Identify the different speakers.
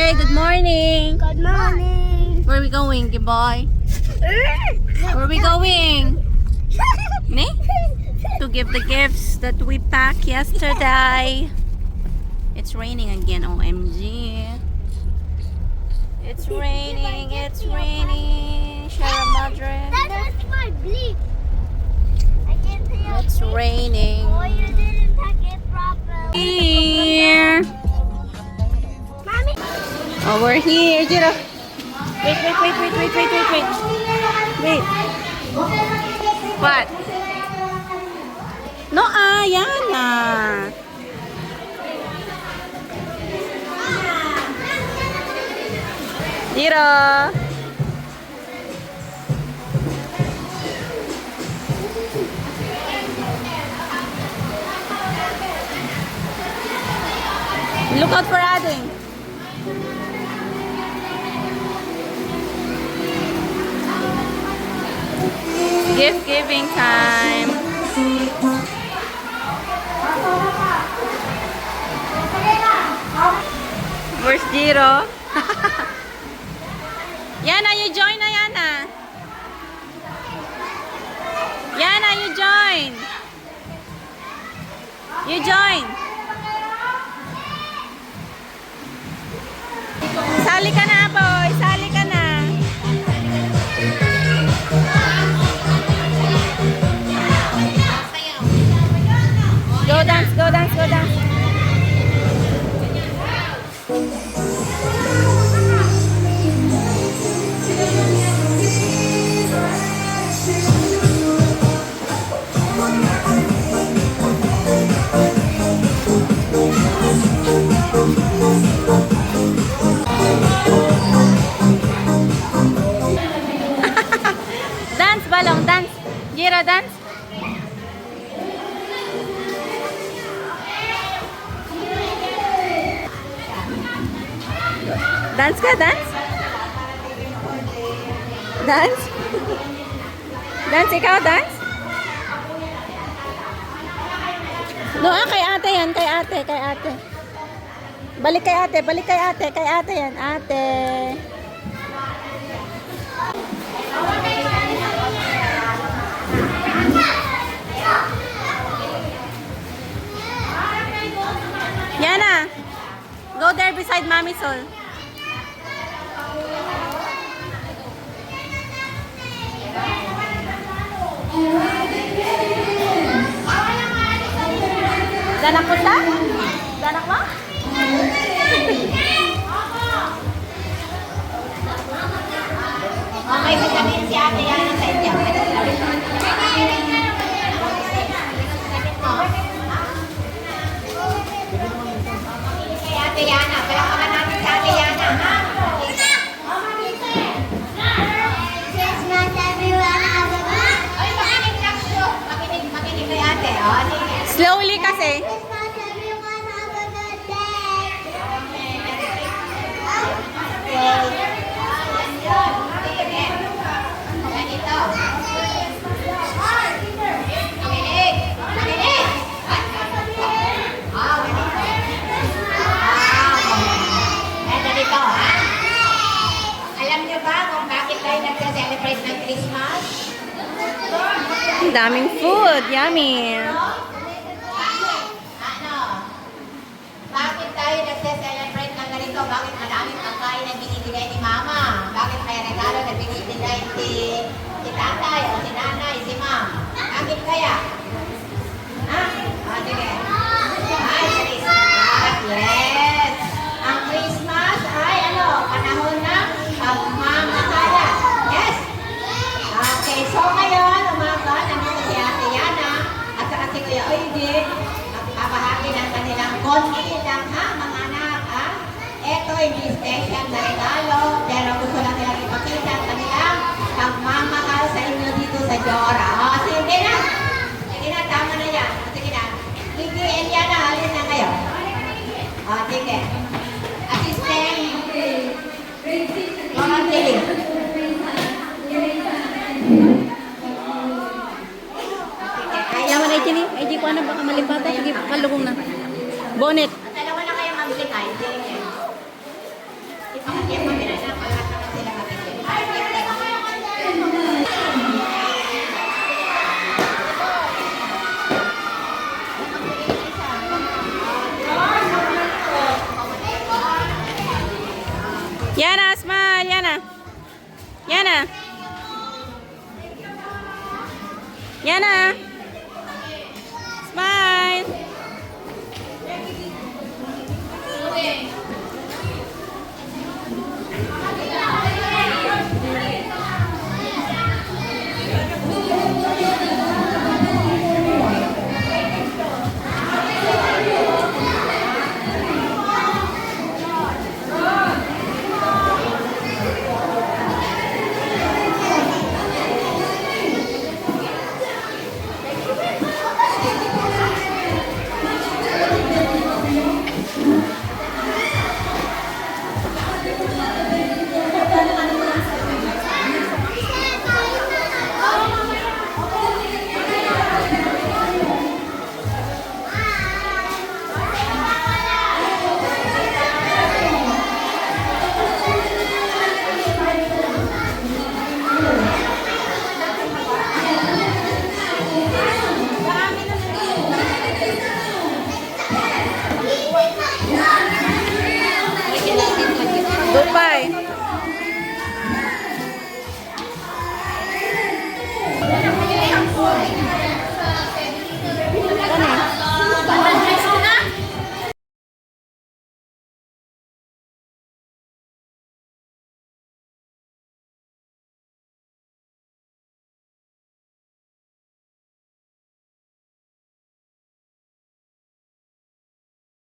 Speaker 1: Say good morning.
Speaker 2: Good morning.
Speaker 1: Where are we going, boy? Where are we going? Ne? To give the gifts that we packed yesterday. It's raining again, OMG. It's raining, it's raining. Sierra Madre.
Speaker 2: That's my bleep. I can see your
Speaker 1: It's
Speaker 2: bleep.
Speaker 1: raining.
Speaker 2: Oh, you didn't pack it properly.
Speaker 1: Here.
Speaker 2: Mommy.
Speaker 1: Oh, we're here, Jiro. Wait. Wait. What? No, Yana. Jiro. Look out for Ading. Gift giving time. Where's Jiro? Yana, you join na, Yana. Yana, you join. You join. Sali ka na, boy. Sali ka na. Go dance, go dance, go dance. Dance, Balong, dance. Jiro, dance. Dance ka, dance? Dance? Dance, ikaw, dance? No, kay ate yan, kay ate. Balik kay ate yan, ate. Yana, go there beside Mami Sol. Danak mo siya? Danak mo?
Speaker 2: Okay, vitamin si ate yan sa inyo. Kay ate Yana. Palakaman natin sa ate Yana, ha? Ay, makinig lang siya. Makinig kay ate. O, sige.
Speaker 1: Slowly kasi.
Speaker 2: Alam niyo ba kung bakit tayo nagsa-celebrate ng Christmas?
Speaker 1: Ang daming food. Yummy.
Speaker 2: Bakit tayo nagsa-celebrate ng ganito? Bakit maraming pagkain na binibigay ni Mama? Bakit may regalo na binibigay si tatay o si nanay, si Ma'am? Bakit kaya? Ha? O, sige. Ay, Christmas. Yes. Ang Christmas ay panahon ng pagmamahalan. Yes. Okay, so ngayon, umaga, nandito si Ate Yana at saka si Kuya Oydie. Magpapahagi ng kanilang konti lang, ha, mga anak, ha? Ito, hindi special na regalo, pero gusto lang nilang ipakita ang kanilang pagmamahal sa inyo dito sa Jora. O, sige na. Sige na, tama na yan. O, sige na. Vicky and Yana, halin na kayo. O, sige. Assistant. Mga tiling.
Speaker 1: Yaman ay chini. Ay di ko ano baka malimpata. Sige, kalugong na. Bonnet.
Speaker 2: Dalawa na kayo mablikay.
Speaker 1: Yana, smile. Yana. Yana. Yana. Smile. Goodbye.